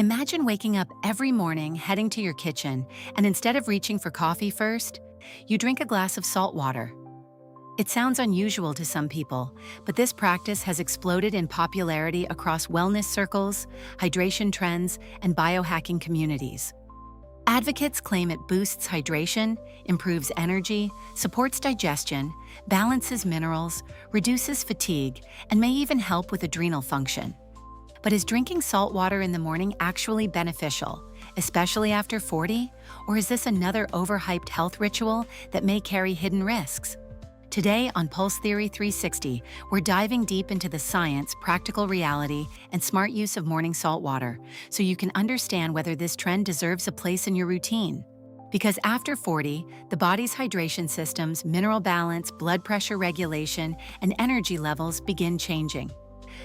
Imagine waking up every morning, heading to your kitchen, and instead of reaching for coffee first, you drink a glass of salt water. It sounds unusual to some people, but this practice has exploded in popularity across wellness circles, hydration trends, and biohacking communities. Advocates claim it boosts hydration, improves energy, supports digestion, balances minerals, reduces fatigue, and may even help with adrenal function. But is drinking salt water in the morning actually beneficial, especially after 40? Or is this another overhyped health ritual that may carry hidden risks? Today on Pulse Theory 360, we're diving deep into the science, practical reality, and smart use of morning salt water, so you can understand whether this trend deserves a place in your routine. Because after 40, the body's hydration systems, mineral balance, blood pressure regulation, and energy levels begin changing.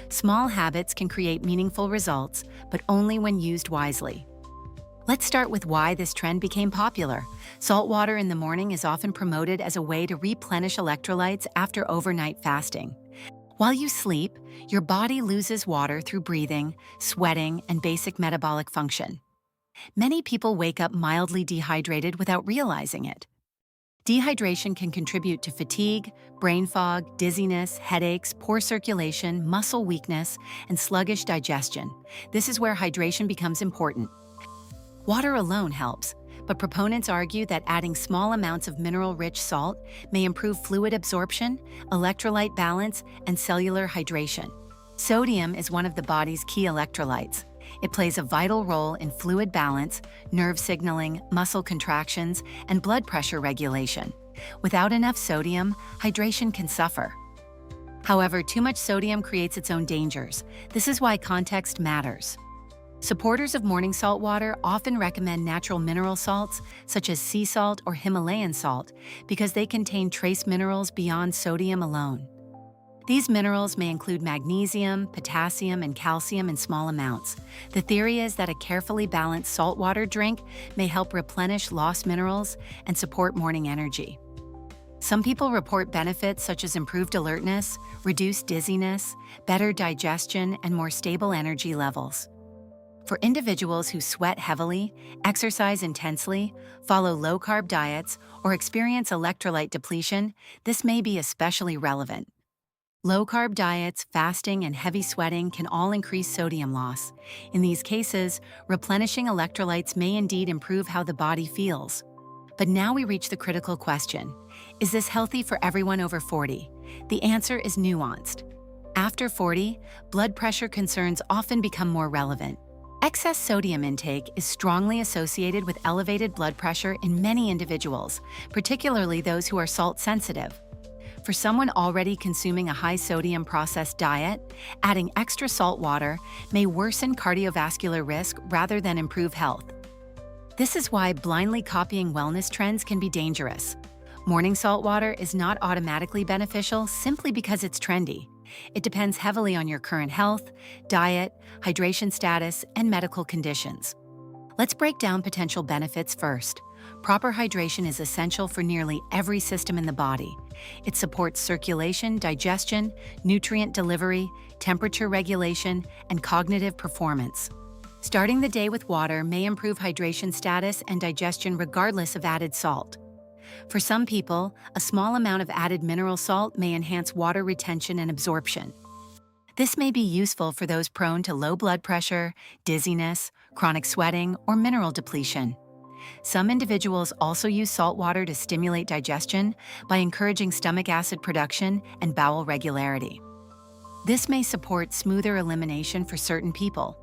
Small habits can create meaningful results, but only when used wisely. Let's start with why this trend became popular. Salt water in the morning is often promoted as a way to replenish electrolytes after overnight fasting. While you sleep, your body loses water through breathing, sweating, and basic metabolic function. Many people wake up mildly dehydrated without realizing it. Dehydration can contribute to fatigue, brain fog, dizziness, headaches, poor circulation, muscle weakness, and sluggish digestion. This is where hydration becomes important. Water alone helps, but proponents argue that adding small amounts of mineral-rich salt may improve fluid absorption, electrolyte balance, and cellular hydration. Sodium is one of the body's key electrolytes. It plays a vital role in fluid balance, nerve signaling, muscle contractions, and blood pressure regulation. Without enough sodium, hydration can suffer. However, too much sodium creates its own dangers. This is why context matters. Supporters of morning salt water often recommend natural mineral salts, such as sea salt or Himalayan salt, because they contain trace minerals beyond sodium alone. These minerals may include magnesium, potassium, and calcium in small amounts. The theory is that a carefully balanced saltwater drink may help replenish lost minerals and support morning energy. Some people report benefits such as improved alertness, reduced dizziness, better digestion, and more stable energy levels. For individuals who sweat heavily, exercise intensely, follow low-carb diets, or experience electrolyte depletion, this may be especially relevant. Low-carb diets, fasting, and heavy sweating can all increase sodium loss. In these cases, replenishing electrolytes may indeed improve how the body feels. But now we reach the critical question. Is this healthy for everyone over 40? The answer is nuanced. After 40, blood pressure concerns often become more relevant. Excess sodium intake is strongly associated with elevated blood pressure in many individuals, particularly those who are salt-sensitive. For someone already consuming a high-sodium processed diet, adding extra salt water may worsen cardiovascular risk rather than improve health. This is why blindly copying wellness trends can be dangerous. Morning salt water is not automatically beneficial simply because it's trendy. It depends heavily on your current health, diet, hydration status, and medical conditions. Let's break down potential benefits first. Proper hydration is essential for nearly every system in the body. It supports circulation, digestion, nutrient delivery, temperature regulation, and cognitive performance. Starting the day with water may improve hydration status and digestion regardless of added salt. For some people, a small amount of added mineral salt may enhance water retention and absorption. This may be useful for those prone to low blood pressure, dizziness, chronic sweating, or mineral depletion. Some individuals also use salt water to stimulate digestion by encouraging stomach acid production and bowel regularity. This may support smoother elimination for certain people.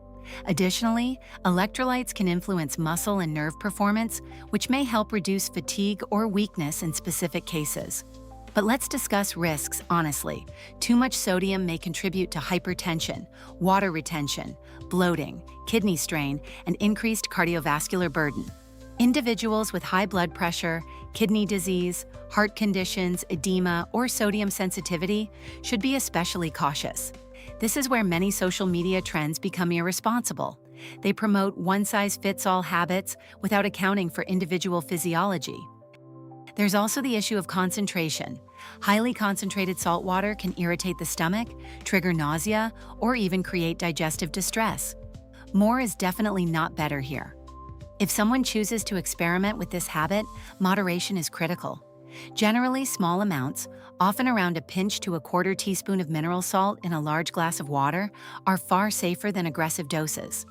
Additionally, electrolytes can influence muscle and nerve performance, which may help reduce fatigue or weakness in specific cases. But let's discuss risks honestly. Too much sodium may contribute to hypertension, water retention, bloating, kidney strain, and increased cardiovascular burden. Individuals with high blood pressure, kidney disease, heart conditions, edema, or sodium sensitivity should be especially cautious. This is where many social media trends become irresponsible. They promote one-size-fits-all habits without accounting for individual physiology. There's also the issue of concentration. Highly concentrated salt water can irritate the stomach, trigger nausea, or even create digestive distress. More is definitely not better here. If someone chooses to experiment with this habit, moderation is critical. Generally, small amounts, often around a pinch to a quarter teaspoon of mineral salt in a large glass of water, are far safer than aggressive doses.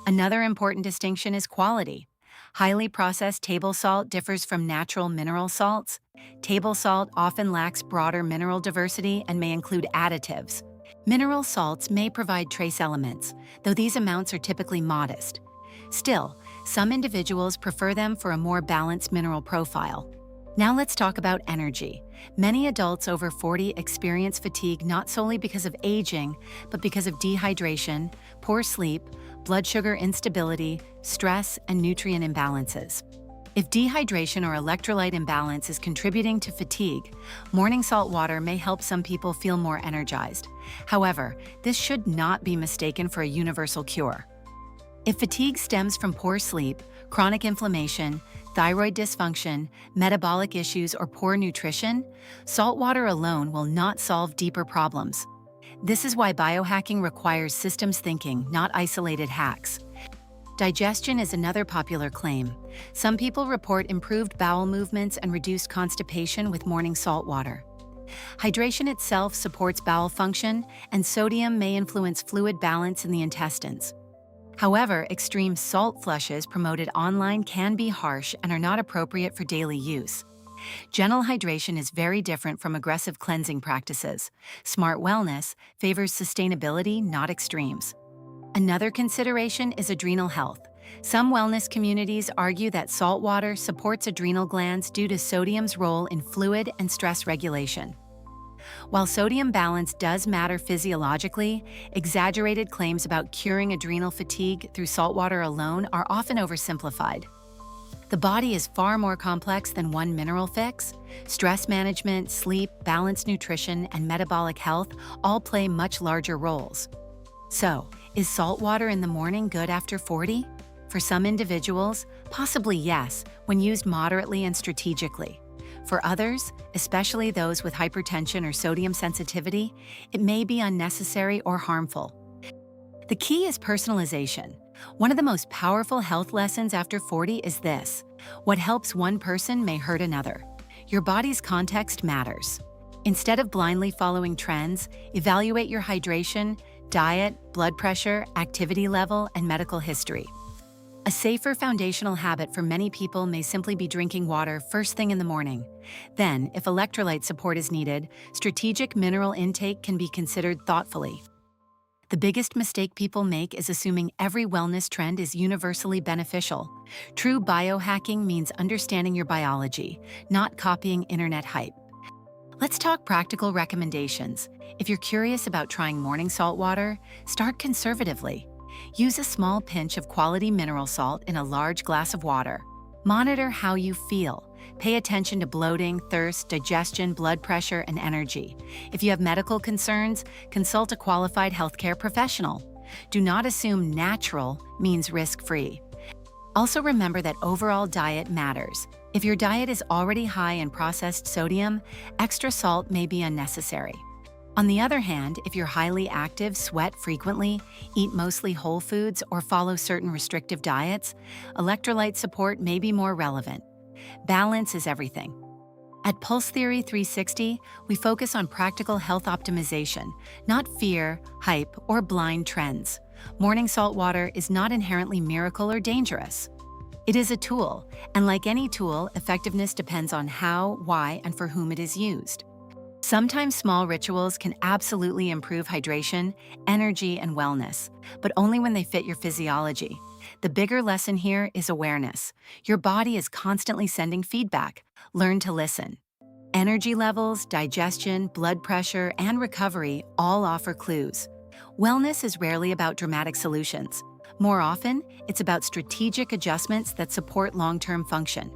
Another important distinction is quality. Highly processed table salt differs from natural mineral salts. Table salt often lacks broader mineral diversity and may include additives. Mineral salts may provide trace elements, though these amounts are typically modest. Still, some individuals prefer them for a more balanced mineral profile. Now let's talk about energy. Many adults over 40 experience fatigue not solely because of aging, but because of dehydration, poor sleep, blood sugar instability, stress, and nutrient imbalances. If dehydration or electrolyte imbalance is contributing to fatigue, morning salt water may help some people feel more energized. However, this should not be mistaken for a universal cure. If fatigue stems from poor sleep, chronic inflammation, thyroid dysfunction, metabolic issues, or poor nutrition, salt water alone will not solve deeper problems. This is why biohacking requires systems thinking, not isolated hacks. Digestion is another popular claim. Some people report improved bowel movements and reduced constipation with morning salt water. Hydration itself supports bowel function, and sodium may influence fluid balance in the intestines. However, extreme salt flushes promoted online can be harsh and are not appropriate for daily use. Gentle hydration is very different from aggressive cleansing practices. Smart wellness favors sustainability, not extremes. Another consideration is adrenal health. Some wellness communities argue that salt water supports adrenal glands due to sodium's role in fluid and stress regulation. While sodium balance does matter physiologically, exaggerated claims about curing adrenal fatigue through salt water alone are often oversimplified. The body is far more complex than one mineral fix. Stress management, sleep, balanced nutrition, and metabolic health all play much larger roles. So, is salt water in the morning good after 40? For some individuals, possibly yes, when used moderately and strategically. For others, especially those with hypertension or sodium sensitivity, it may be unnecessary or harmful. The key is personalization. One of the most powerful health lessons after 40 is this: what helps one person may hurt another. Your body's context matters. Instead of blindly following trends, evaluate your hydration, diet, blood pressure, activity level, and medical history. A safer foundational habit for many people may simply be drinking water first thing in the morning. Then, if electrolyte support is needed, strategic mineral intake can be considered thoughtfully. The biggest mistake people make is assuming every wellness trend is universally beneficial. True biohacking means understanding your biology, not copying internet hype. Let's talk practical recommendations. If you're curious about trying morning salt water, start conservatively. Use a small pinch of quality mineral salt in a large glass of water. Monitor how you feel. Pay attention to bloating, thirst, digestion, blood pressure, and energy. If you have medical concerns, consult a qualified healthcare professional. Do not assume natural means risk-free. Also remember that overall diet matters. If your diet is already high in processed sodium, extra salt may be unnecessary. On the other hand, if you're highly active, sweat frequently, eat mostly whole foods, or follow certain restrictive diets, electrolyte support may be more relevant. Balance is everything. At Pulse Theory 360, we focus on practical health optimization, not fear, hype, or blind trends. Morning salt water is not inherently miracle or dangerous. It is a tool, and like any tool, effectiveness depends on how, why, and for whom it is used. Sometimes small rituals can absolutely improve hydration, energy, and wellness, but only when they fit your physiology. The bigger lesson here is awareness. Your body is constantly sending feedback. Learn to listen. Energy levels, digestion, blood pressure, and recovery all offer clues. Wellness is rarely about dramatic solutions. More often, it's about strategic adjustments that support long-term function.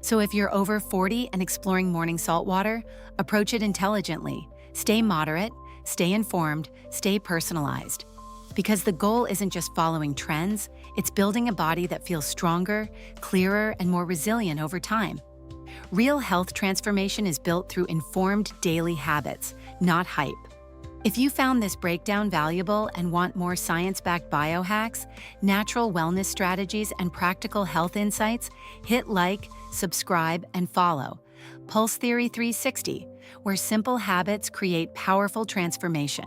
So if you're over 40 and exploring morning salt water, approach it intelligently. Stay moderate, stay informed, stay personalized. Because the goal isn't just following trends, it's building a body that feels stronger, clearer, and more resilient over time. Real health transformation is built through informed daily habits, not hype. If you found this breakdown valuable and want more science-backed biohacks, natural wellness strategies, and practical health insights, hit like, subscribe, and follow Pulse Theory 360, where simple habits create powerful transformation.